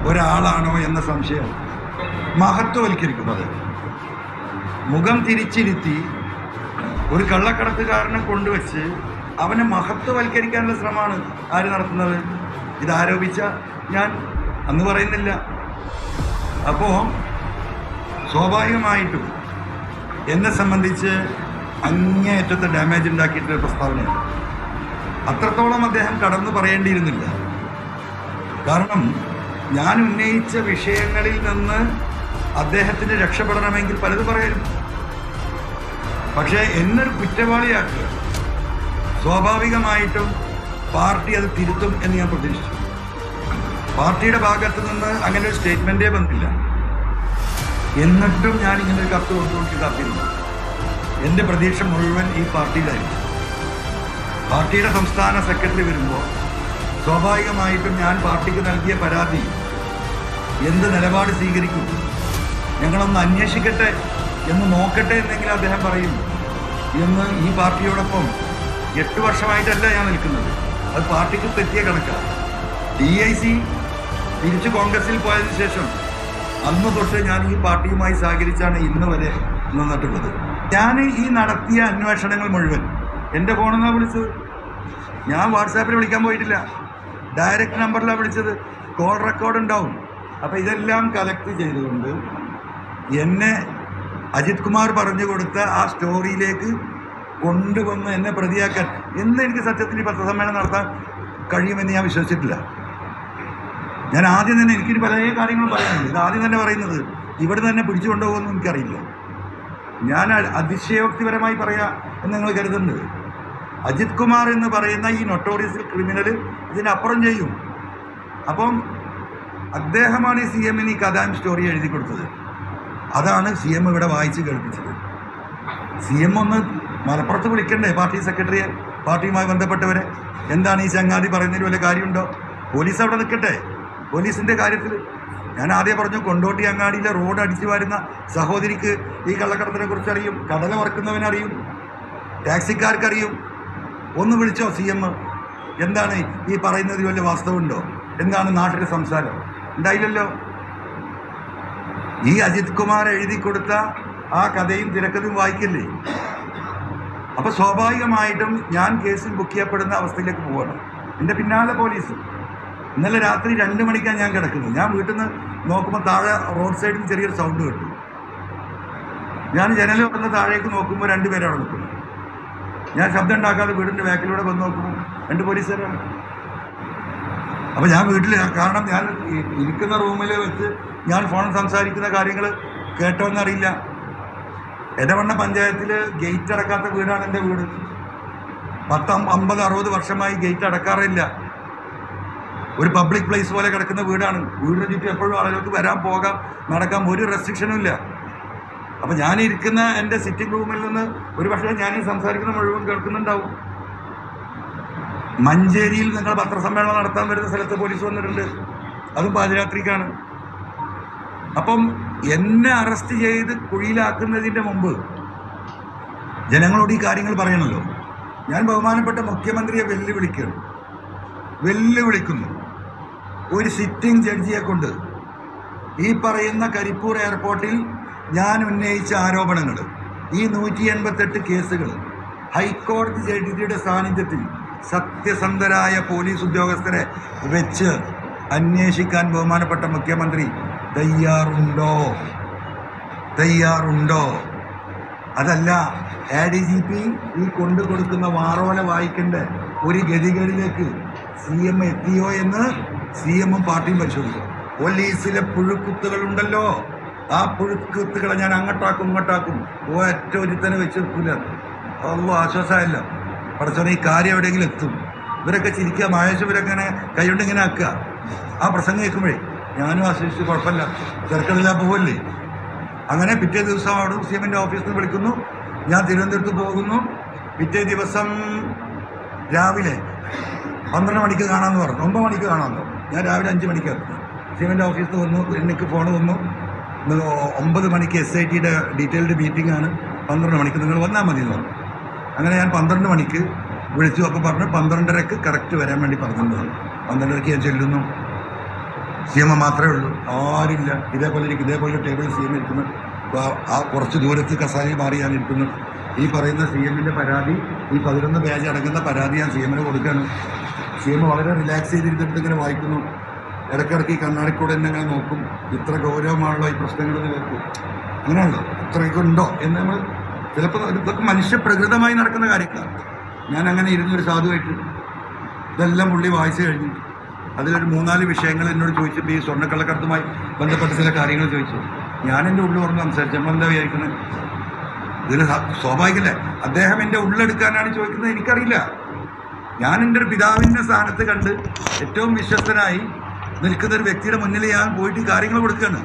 ഒരാളാണോ എന്ന സംശയം. മഹത്വവൽക്കരിക്കുന്നത്, മുഖം തിരിച്ചിരുത്തി ഒരു കള്ളക്കടത്തുകാരനെ കൊണ്ടുവച്ച് അവനെ മഹത്വവൽക്കരിക്കാനുള്ള ശ്രമമാണ് ആര് നടത്തുന്നത്? ഇതാരോപിച്ച ഞാൻ അന്ന് പറയുന്നില്ല. അപ്പോൾ സ്വാഭാവികമായിട്ടും എന്നെ സംബന്ധിച്ച് അങ്ങേയറ്റത്തെ ഡാമേജ് ഉണ്ടാക്കിയിട്ടുള്ള പ്രസ്താവനയാണ്. അത്രത്തോളം അദ്ദേഹം കടന്നു പറയേണ്ടിയിരുന്നില്ല. കാരണം ഞാൻ ഉന്നയിച്ച വിഷയങ്ങളിൽ നിന്ന് അദ്ദേഹത്തിന് രക്ഷപ്പെടണമെങ്കിൽ പലതും പറയായിരുന്നു. പക്ഷേ എന്നൊരു കുറ്റവാളിയാക്കുക, സ്വാഭാവികമായിട്ടും പാർട്ടി അത് തിരുത്തും എന്ന് ഞാൻ പ്രതീക്ഷിച്ചു. പാർട്ടിയുടെ ഭാഗത്തു നിന്ന് അങ്ങനെ ഒരു സ്റ്റേറ്റ്മെൻറ്റേ വന്നില്ല. എന്നിട്ടും ഞാൻ ഇങ്ങനൊരു കത്ത് കൊടുത്തുകൊണ്ട് കാത്തിരുന്നു. എൻ്റെ പ്രതീക്ഷ മുഴുവൻ ഈ പാർട്ടിയിലായിരുന്നു. പാർട്ടിയുടെ സംസ്ഥാന സെക്രട്ടറി വരുമ്പോൾ സ്വാഭാവികമായിട്ടും ഞാൻ പാർട്ടിക്ക് നൽകിയ പരാതി എന്ത് നിലപാട് സ്വീകരിക്കും, ഞങ്ങളൊന്ന് അന്വേഷിക്കട്ടെ എന്ന് നോക്കട്ടെ എന്നെങ്കിലും അദ്ദേഹം പറയും എന്ന് ഈ പാർട്ടിയോടൊപ്പം 8 വർഷമായിട്ടല്ല ഞാൻ നിൽക്കുന്നത്. അത് പാർട്ടിക്ക് തെറ്റിയ കണക്കാണ്. DIC തിരിച്ച് കോൺഗ്രസിൽ പോയതിനു ശേഷം അന്ന് തൊട്ട് ഞാൻ ഈ പാർട്ടിയുമായി സഹകരിച്ചാണ് ഇന്ന് വരെ നിന്നിട്ടുള്ളത്. ഞാൻ ഈ നടത്തിയ അന്വേഷണങ്ങൾ മുഴുവൻ എൻ്റെ ഫോണിൽ നിന്നാണ് വിളിച്ചത്. ഞാൻ വാട്സാപ്പിൽ വിളിക്കാൻ പോയിട്ടില്ല, ഡയറക്റ്റ് നമ്പറിലാണ് വിളിച്ചത്. കോൾ റെക്കോർഡ് ഉണ്ടാവും. അപ്പോൾ ഇതെല്ലാം കളക്ട് ചെയ്തുകൊണ്ട് എന്നെ അജിത് കുമാർ പറഞ്ഞു കൊടുത്ത ആ സ്റ്റോറിയിലേക്ക് കൊണ്ടുവന്ന് എന്നെ പ്രതിയാക്കാൻ എന്ന് എനിക്ക് സത്യത്തിൽ ഈ പത്രസമ്മേളനം നടത്താൻ കഴിയുമെന്ന് ഞാൻ വിശ്വസിച്ചിട്ടില്ല. ഞാൻ ആദ്യം തന്നെ എനിക്കിനി പല കാര്യങ്ങളും പറയാനുണ്ട്. ഇത് ആദ്യം തന്നെ പറയുന്നത് ഇവിടെ തന്നെ പിടിച്ചു കൊണ്ടുപോകുമെന്ന് എനിക്കറിയില്ല. ഞാൻ അതിശയോക്തിപരമായി പറയാം എന്ന് നിങ്ങൾ കരുതുന്നുണ്ട്. അജിത് കുമാർ എന്ന് പറയുന്ന ഈ നൊട്ടോറിയസ് ക്രിമിനൽ ഇതിനപ്പുറം ചെയ്യും. അപ്പം അദ്ദേഹമാണ് ഈ CM ഈ കഥാം സ്റ്റോറി എഴുതി കൊടുത്തത്. അതാണ് CM ഇവിടെ വായിച്ച് കേൾപ്പിച്ചത്. CM ഒന്ന് മലപ്പുറത്ത് വിളിക്കണ്ടേ പാർട്ടി സെക്രട്ടറിയെ, പാർട്ടിയുമായി ബന്ധപ്പെട്ടവരെ? എന്താണ് ഈ ചങ്ങാതി പറയുന്നതിന് വല്ല കാര്യമുണ്ടോ? പോലീസ് അവിടെ നിൽക്കട്ടെ. പോലീസിൻ്റെ കാര്യത്തിൽ ഞാൻ ആദ്യം പറഞ്ഞു, കൊണ്ടോട്ടി അങ്ങാടിയിലെ റോഡ് അടിച്ചു വരുന്ന സഹോദരിക്ക് ഈ കള്ളക്കടത്തിനെ കുറിച്ച് അറിയും, കടല വറക്കുന്നവനറിയും, ടാക്സിക്കാർക്കറിയും. ഒന്ന് വിളിച്ചോ CM? എന്താണ് ഈ പറയുന്നതിൽ വല്ല വാസ്തവമുണ്ടോ? എന്താണ് നാട്ടിലെ സംസാരം? ഉണ്ടായില്ലല്ലോ. ഈ അജിത് കുമാർ എഴുതി കൊടുത്ത ആ കഥയും തിരക്കഥയും വായിക്കില്ലേ? അപ്പോൾ സ്വാഭാവികമായിട്ടും ഞാൻ കേസിൽ ബുക്ക് ചെയ്യപ്പെടുന്ന അവസ്ഥയിലേക്ക് പോവുകയാണ്. എൻ്റെ പിന്നാലെ പോലീസ്. ഇന്നലെ രാത്രി 2 മണിക്കാണ് ഞാൻ കിടക്കുന്നത്. ഞാൻ വീട്ടിൽ നിന്ന് നോക്കുമ്പോൾ താഴെ റോഡ് സൈഡിൽ ചെറിയൊരു സൗണ്ട് കേട്ടു. ഞാൻ ജനൽ വന്ന് താഴേക്ക് നോക്കുമ്പോൾ 2 പേര് അവിടെ നിൽക്കുന്നു. ഞാൻ ശബ്ദം ഉണ്ടാക്കാതെ വീടിൻ്റെ ബാക്കിലൂടെ വന്ന് നോക്കുമ്പോൾ 2 പോലീസുകാരാണ്. അപ്പോൾ ഞാൻ വീട്ടിൽ, കാരണം ഞാൻ ഇരിക്കുന്ന റൂമിൽ വെച്ച് ഞാൻ ഫോണിൽ സംസാരിക്കുന്ന കാര്യങ്ങൾ കേട്ടോന്നറിയില്ല. എടവണ്ണ പഞ്ചായത്തിൽ ഗേറ്റ് അടക്കാത്ത വീടാണ് എൻ്റെ വീട്. 10, 50, 60 വർഷമായി ഗേറ്റ് അടക്കാറില്ല. ഒരു പബ്ലിക് പ്ലേസ് പോലെ കിടക്കുന്ന വീടാണ്. വീടിന് ചുറ്റും എപ്പോഴും ആളുകൾക്ക് വരാൻ, പോകാം, നടക്കാം, ഒരു റെസ്ട്രിക്ഷനും ഇല്ല. അപ്പോൾ ഞാനിരിക്കുന്ന എൻ്റെ സിറ്റിംഗ് റൂമിൽ നിന്ന് ഒരു പക്ഷേ ഞാൻ സംസാരിക്കുന്ന മുഴുവൻ കേൾക്കുന്നുണ്ടാവും. മഞ്ചേരിയിൽ നിങ്ങൾ പത്രസമ്മേളനം നടത്താൻ വരുന്ന സ്ഥലത്ത് പോലീസ് വന്നിട്ടുണ്ട്, അതും പാതിരാത്രിക്കാണ്. അപ്പം എന്നെ അറസ്റ്റ് ചെയ്ത് കുഴിയിലാക്കുന്നതിൻ്റെ മുമ്പ് ജനങ്ങളോട് ഈ കാര്യങ്ങൾ പറയണമല്ലോ. ഞാൻ ബഹുമാനപ്പെട്ട മുഖ്യമന്ത്രിയെ വെല്ലുവിളിക്കുന്നു. ഒരു സിറ്റിംഗ് ജഡ്ജിയെ കൊണ്ട് ഈ പറയുന്ന കരിപ്പൂർ എയർപോർട്ടിൽ ഞാൻ ഉന്നയിച്ച ആരോപണങ്ങൾ, ഈ 188 കേസുകൾ ഹൈക്കോടതി ജഡ്ജിയുടെ സാന്നിധ്യത്തിൽ സത്യസന്ധരായ പോലീസ് ഉദ്യോഗസ്ഥരെ വെച്ച് അന്വേഷിക്കാൻ ബഹുമാനപ്പെട്ട മുഖ്യമന്ത്രി തയ്യാറുണ്ടോ? അതല്ല ADGP ഈ കൊടുക്കുന്ന വാറോല വായിക്കേണ്ട ഒരു ഗതികളിലേക്ക് CM എത്തിയോ എന്ന് CM-ഉം പാർട്ടിയും പരിശോധിക്കും. പോലീസിലെ പുഴുക്കുത്തുകളുണ്ടല്ലോ, ആ പുഴുക്കുത്തുകളെ ഞാൻ അങ്ങോട്ടാക്കും ഇങ്ങോട്ടാക്കും, ഒറ്റ ഒരുത്തനെ വെച്ച് വെക്കില്ല. അതൊന്നും ആശ്വാസമായില്ല. പടച്ചോനെ ഈ കാര്യം എവിടെയെങ്കിലും എത്തും. ഇവരൊക്കെ ചിരിക്കുക, മഹേശ്വരങ്ങനെ കൈകൊണ്ട് ഇങ്ങനെ ആക്കുക. ആ പ്രസംഗം കേൾക്കുമ്പോഴേ ഞാനും ആശ്വസിച്ച് കുഴപ്പമില്ല, തിരക്കടില്ല, പോവല്ലേ. അങ്ങനെ പിറ്റേ ദിവസം അവിടെ CM-ൻ്റെ ഓഫീസിൽ നിന്ന് വിളിക്കുന്നു. ഞാൻ തിരുവനന്തപുരത്ത് പോകുന്നു. പിറ്റേ ദിവസം രാവിലെ 12 മണിക്ക് കാണാമെന്ന് പറഞ്ഞു, 9 മണിക്ക് കാണാമെന്ന് പറഞ്ഞു. ഞാൻ രാവിലെ 5 മണിക്ക് എത്തുന്നു. CM-ൻ്റെ ഓഫീസിൽ വന്നു, എനിക്ക് ഫോൺ വന്നു, 9 മണിക്ക് SITയുടെ ഡീറ്റെയിൽഡ് മീറ്റിംഗ് ആണ്, 12 മണിക്ക് നിങ്ങൾ വന്നാൽ മതി എന്ന് പറഞ്ഞു. അങ്ങനെ ഞാൻ 12 മണിക്ക് വിളിച്ചു. അപ്പോൾ പറഞ്ഞു 12:30-ക്ക് കറക്റ്റ് വരാൻ വേണ്ടി പറഞ്ഞതാണ്. 12:30-ക്ക് ഞാൻ ചെല്ലുന്നു. സി എം മാത്രമേ ഉള്ളൂ, ആരില്ല. ഇതേപോലെ ടേബിൾ സി എം ഇരിക്കുന്നു, ആ കുറച്ച് ദൂരത്ത് കസാലയിൽ മാറി ഞാൻ ഇരിക്കുന്നു. ഈ പറയുന്ന സി എമ്മിൻ്റെ പരാതി, ഈ 11 പേജ് അടങ്ങുന്ന പരാതി ഞാൻ സി എമ്മിന് കൊടുക്കുകയാണ്. സി എം വളരെ റിലാക്സ് ചെയ്തിരുന്നിട്ട് ഇങ്ങനെ വായിക്കുന്നു. ഇടയ്ക്കിടയ്ക്ക് ഈ കണ്ണാടിക്കൂടെ എന്നെ ഇങ്ങനെ നോക്കും. ഇത്ര ഗൗരവമാണല്ലോ ഈ പ്രശ്നങ്ങളെന്ന് കേൾക്കും. അങ്ങനെയാണല്ലോ, ഇത്രയൊക്കെ ഉണ്ടോ എന്ന് നമ്മൾ ചിലപ്പോൾ ഇതൊക്കെ മനുഷ്യപ്രകൃതമായി നടക്കുന്ന കാര്യങ്ങളാണ്. ഞാൻ അങ്ങനെ ഇരുന്നൊരു സാധുവായിട്ട് ഇതെല്ലാം പുള്ളി വായിച്ചു കഴിഞ്ഞു. അതിലൊരു 3-4 വിഷയങ്ങൾ എന്നോട് ചോദിച്ചപ്പോൾ ഈ സ്വർണ്ണക്കള്ളക്കടത്തുമായി ബന്ധപ്പെട്ട ചില കാര്യങ്ങൾ ചോദിച്ചു. ഞാൻ എൻ്റെ ഉള്ളിൽ പറഞ്ഞ് സംസാരിച്ചു. നമ്മളെന്താ വിചാരിക്കുന്നത്? ഇതിൽ സ്വാഭാവികമല്ലേ, അദ്ദേഹം എൻ്റെ ഉള്ളെടുക്കാനാണ് ചോദിക്കുന്നത്, എനിക്കറിയില്ല. ഞാൻ എൻ്റെ ഒരു പിതാവിൻ്റെ സ്ഥാനത്ത് കണ്ട് ഏറ്റവും വിശ്വസ്തനായി നിൽക്കുന്ന ഒരു വ്യക്തിയുടെ മുന്നിൽ ഞാൻ പോയിട്ട് ഈ കാര്യങ്ങൾ കൊടുക്കുകയാണ്.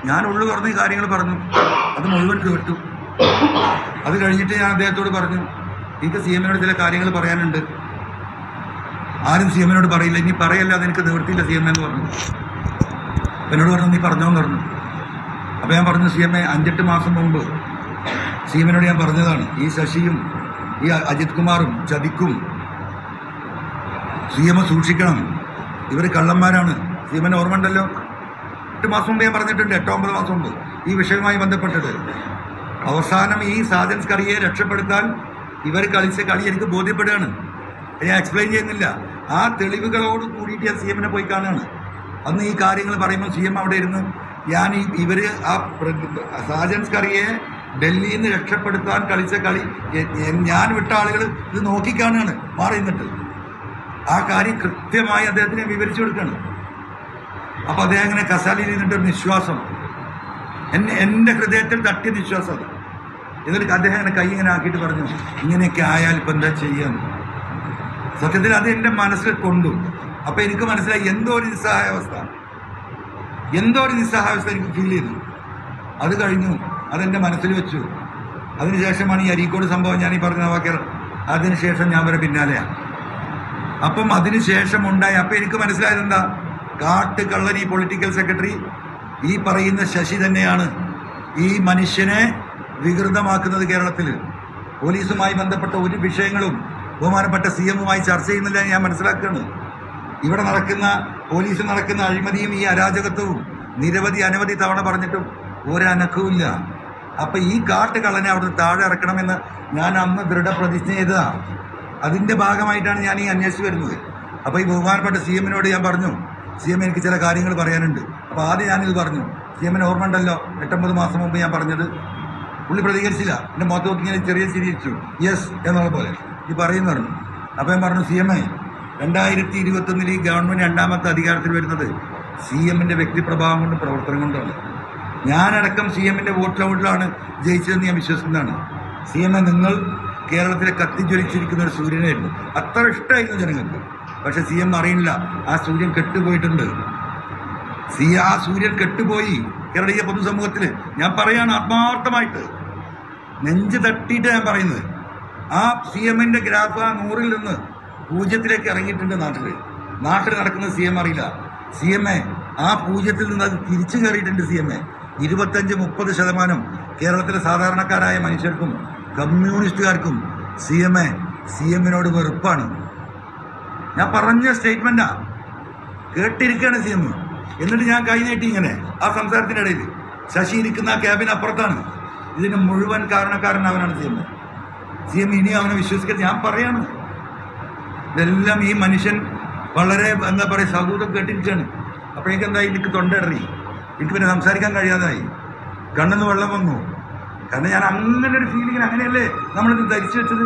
ഞാൻ ഉള്ളു തുറന്ന് ഈ കാര്യങ്ങൾ പറഞ്ഞു, അത് മുഴുവൻ കേട്ടു. അത് കഴിഞ്ഞിട്ട് ഞാൻ അദ്ദേഹത്തോട് പറഞ്ഞു, എനിക്ക് സി എമ്മിനോട് ചില കാര്യങ്ങൾ പറയാനുണ്ട്, ആരും സി എമ്മിനോട് പറയില്ല, ഇനി പറയല്ല, അതെനിക്ക് നിവൃത്തിയില്ല സി എം എന്ന് പറഞ്ഞു. എന്നോട് പറഞ്ഞു, നീ പറഞ്ഞോന്ന് പറഞ്ഞു. അപ്പോൾ ഞാൻ പറഞ്ഞു, സി എം 5-8 മാസം മുമ്പ് സി എമ്മിനോട് ഞാൻ പറഞ്ഞതാണ്, ഈ ശശിയും ഈ അജിത് കുമാറും ചതിക്കും, സി എം സൂക്ഷിക്കണം, ഇവർ കള്ളന്മാരാണ്. സി എമ്മിന് ഓർമ്മ ഉണ്ടല്ലോ, 8 മാസം മുമ്പ് ഞാൻ പറഞ്ഞിട്ടുണ്ട്, 8-9 മാസം മുമ്പ് ഈ വിഷയവുമായി ബന്ധപ്പെട്ടിട്ട്. അവസാനം ഈ സാജൻസ് കറിയെ രക്ഷപ്പെടുത്താൻ ഇവർ കളിച്ച കളി എനിക്ക് ബോധ്യപ്പെടുകയാണ്. ഞാൻ എക്സ്പ്ലെയിൻ ചെയ്യുന്നില്ല. ആ തെളിവുകളോട് കൂടിയിട്ട് ഞാൻ സി എമ്മിനെ പോയി കാണുകയാണ്. അന്ന് ഈ കാര്യങ്ങൾ പറയുമ്പോൾ സി എം അവിടെ ഇരുന്ന് ഇവർ ആ സാജൻസ് കറിയെ ഡൽഹിയിൽ നിന്ന് രക്ഷപ്പെടുത്താൻ കളിച്ച കളി ഞാൻ വിട്ട ആളുകൾ ഇത് നോക്കിക്കാണുകയാണ് മാറി നിന്നിട്ട്. ആ കാര്യം കൃത്യമായി അദ്ദേഹത്തിന് വിവരിച്ചു കൊടുക്കുകയാണ്. അപ്പോൾ അദ്ദേഹം ഇങ്ങനെ കസാലയിൽ നിന്നിട്ടൊരു നിശ്വാസം, എൻ്റെ ഹൃദയത്തിൽ തട്ടിയ നിശ്വാസം അത്. എന്നിട്ട് അദ്ദേഹം ഇങ്ങനെ കൈ ഇങ്ങനെ ആക്കിയിട്ട് പറഞ്ഞു, ഇങ്ങനെയൊക്കെ ആയാൽ ഇപ്പം എന്താ ചെയ്യാന്ന്. സത്യത്തിൽ അത് എൻ്റെ മനസ്സിൽ കൊണ്ടു. അപ്പം എനിക്ക് മനസ്സിലായി എന്തോ ഒരു നിസ്സഹായാവസ്ഥ എനിക്ക് ഫീൽ ചെയ്തു. അത് കഴിഞ്ഞു, അതെൻ്റെ മനസ്സിൽ വെച്ചു. അതിനുശേഷമാണ് ഈ അരീക്കോട് സംഭവം ഞാൻ ഈ പറഞ്ഞ വാക്യർ. അതിനുശേഷം ഞാൻ വരെ പിന്നാലെയാണ്. അപ്പം അതിനുശേഷം ഉണ്ടായി. അപ്പം എനിക്ക് മനസ്സിലായത് എന്താ, കാട്ടുകള്ളൻ ഈ പൊളിറ്റിക്കൽ സെക്രട്ടറി ഈ പറയുന്ന ശശി തന്നെയാണ് ഈ മനുഷ്യനെ വികൃതമാക്കുന്നത്. കേരളത്തിൽ പോലീസുമായി ബന്ധപ്പെട്ട ഒരു വിഷയങ്ങളും ബഹുമാനപ്പെട്ട സി എമ്മുമായി ചർച്ച ചെയ്യുന്നില്ല ഞാൻ മനസ്സിലാക്കുകയാണ്. ഇവിടെ പോലീസ് നടക്കുന്ന അഴിമതിയും ഈ അരാജകത്വവും അനവധി തവണ പറഞ്ഞിട്ടും ഒരനക്കവുമില്ല. അപ്പം ഈ കാട്ടുകള്ളനെ അവിടുന്ന് താഴെ ഇറക്കണമെന്ന് ഞാൻ അന്ന് ദൃഢപ്രതിജ്ഞ ചെയ്തതാണ്. അതിൻ്റെ ഭാഗമായിട്ടാണ് ഞാൻ ഈ അന്വേഷിച്ച് വരുന്നത്. അപ്പോൾ ഈ ബഹുമാനപ്പെട്ട സി എമ്മിനോട് ഞാൻ പറഞ്ഞു, സി എം എനിക്ക് ചില കാര്യങ്ങൾ പറയാനുണ്ട്. അപ്പോൾ ആദ്യം ഞാനിത് പറഞ്ഞു. സി എമ്മിന് ഓർമ്മ ഉണ്ടല്ലോ, 8-9 മാസം മുമ്പ് ഞാൻ പറഞ്ഞത്. പുള്ളി പ്രതികരിച്ചില്ല. എൻ്റെ മുഖത്ത് നോക്കി ഇങ്ങനെ ചെറിയ ചിരിച്ചു, യെസ് എന്നുള്ള പോലെ ഈ പറയുന്നു പറഞ്ഞു. അപ്പോൾ ഞാൻ പറഞ്ഞു, സി എം 2021 ഈ ഗവൺമെൻറ് 2ാമത്തെ അധികാരത്തിൽ വരുന്നത് സി എമ്മിൻ്റെ വ്യക്തിപ്രഭാവം കൊണ്ടും പ്രവർത്തനം കൊണ്ടാണ്. ഞാനടക്കം സി എമ്മിൻ്റെ വോട്ടിലാണ് ജയിച്ചതെന്ന് ഞാൻ വിശ്വസിക്കുന്നതാണ്. സി എം നിങ്ങൾ കേരളത്തിലെ കത്തിജ്വലിച്ചിരിക്കുന്ന ഒരു സൂര്യനായിരുന്നു. അത്ര ഇഷ്ടമായിരുന്നു ജനങ്ങൾക്ക്. പക്ഷെ സി എം അറിയില്ല, ആ സൂര്യൻ കെട്ടുപോയിട്ടുണ്ട്. ആ സൂര്യൻ കെട്ടുപോയി കേരളീയ പൊതുസമൂഹത്തിൽ. ഞാൻ പറയാണ് ആത്മാർത്ഥമായിട്ട്, നെഞ്ച് തട്ടിയിട്ട് ഞാൻ പറയുന്നത്. ആ സി എമ്മിൻ്റെ ഗ്രാഫ് ആ 100-ൽ നിന്ന് 0-ലേക്ക് ഇറങ്ങിയിട്ടുണ്ട്. നാട്ടിൽ നടക്കുന്നത് സി എം അറിയില്ല. സി എം ആ 0-ൽ നിന്ന് അത് തിരിച്ചു കയറിയിട്ടുണ്ട്. സി എം 25-30% കേരളത്തിലെ സാധാരണക്കാരായ മനുഷ്യർക്കും കമ്മ്യൂണിസ്റ്റുകാർക്കും സി എമ്മിനോട് വെറുപ്പാണ്. ഞാൻ പറഞ്ഞ സ്റ്റേറ്റ്മെൻറ്റാ, കേട്ടിരിക്കുകയാണ് സി എം. എന്നിട്ട് ഞാൻ കൈ നീട്ടി ഇങ്ങനെ ആ സംസാരത്തിൻ്റെ ഇടയിൽ. ശശി ഇരിക്കുന്ന ആ ക്യാബിന് അപ്പുറത്താണ്. ഇതിന് മുഴുവൻ കാരണക്കാരൻ അവനാണ് സി എം. ഇനി അവനെ വിശ്വസിക്കരുത്, ഞാൻ പറയാണ്. ഇതെല്ലാം ഈ മനുഷ്യൻ വളരെ എന്താ പറയുക സൗഹൃദം കേട്ടിരിക്കുകയാണ്. അപ്പോഴേക്കും എന്തായി, എനിക്ക് തൊണ്ടയിടറി, എനിക്ക് പിന്നെ സംസാരിക്കാൻ കഴിയാതായി, കണ്ണെന്ന് വെള്ളം വന്നു. കാരണം ഞാൻ അങ്ങനെ ഒരു ഫീലിങ്ങിന്, അങ്ങനെയല്ലേ നമ്മളിത് ധരിച്ചു വെച്ചത്.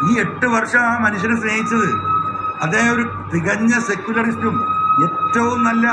ഈ 8 വർഷം ആ മനുഷ്യനെ സ്നേഹിച്ചത് അദ്ദേഹം ഒരു തികഞ്ഞ സെക്യുലറിസ്റ്റും ഏറ്റവും നല്ല